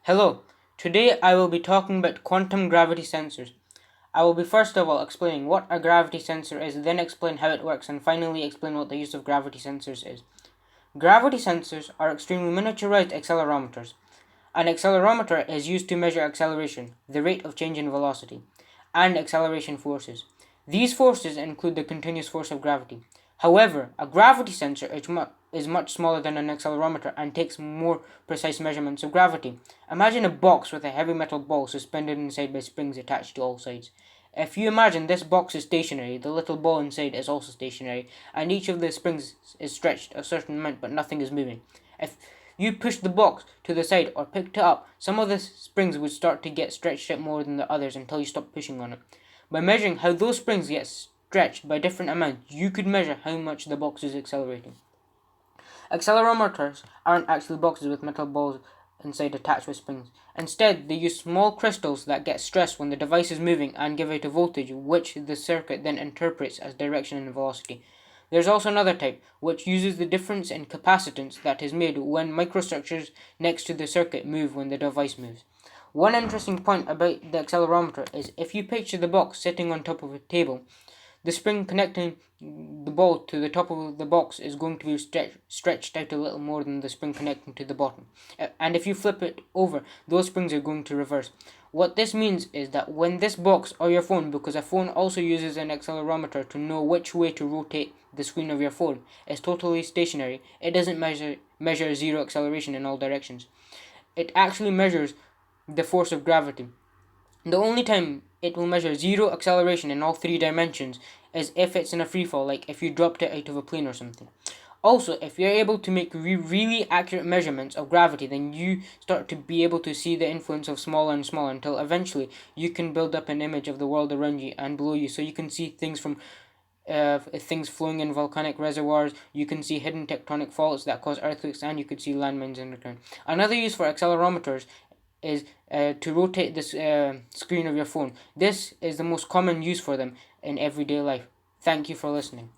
Hello, today I will be talking about quantum gravity sensors. I will be first of all explaining what a gravity sensor is, then explain how it works, and finally explain what the use of gravity sensors is. Gravity sensors are extremely miniaturized accelerometers. An accelerometer is used to measure acceleration, the rate of change in velocity, and acceleration forces. These forces include the continuous force of gravity. However, a gravity sensor is much smaller than an accelerometer and takes more precise measurements of gravity. Imagine a box with a heavy metal ball suspended inside by springs attached to all sides. If you imagine this box is stationary, the little ball inside is also stationary, and each of the springs is stretched a certain amount but nothing is moving. If you pushed the box to the side or picked it up, some of the springs would start to get stretched out more than the others until you stopped pushing on it. By measuring how those springs get stretched by different amounts, you could measure how much the box is accelerating. Accelerometers aren't actually boxes with metal balls inside attached with springs. Instead, they use small crystals that get stressed when the device is moving and give out a voltage which the circuit then interprets as direction and velocity. There's also another type, which uses the difference in capacitance that is made when microstructures next to the circuit move when the device moves. One interesting point about the accelerometer is if you picture the box sitting on top of a table, the spring connecting the ball to the top of the box is going to be stretched out a little more than the spring connecting to the bottom. And if you flip it over, those springs are going to reverse. What this means is that when this box or your phone, because a phone also uses an accelerometer to know which way to rotate the screen of your phone, is totally stationary, it doesn't measure zero acceleration in all directions. It actually measures the force of gravity. The only time it will measure zero acceleration in all three dimensions is if it's in a free fall, like if you dropped it out of a plane or something. Also, if you're able to make really accurate measurements of gravity, then you start to be able to see the influence of smaller and smaller until eventually you can build up an image of the world around you and below you, so you can see things from things flowing in volcanic reservoirs. You can see hidden tectonic faults that cause earthquakes, and you could see landmines underground. Another use for accelerometers is to rotate the screen of your phone. This is the most common use for them in everyday life. Thank you for listening.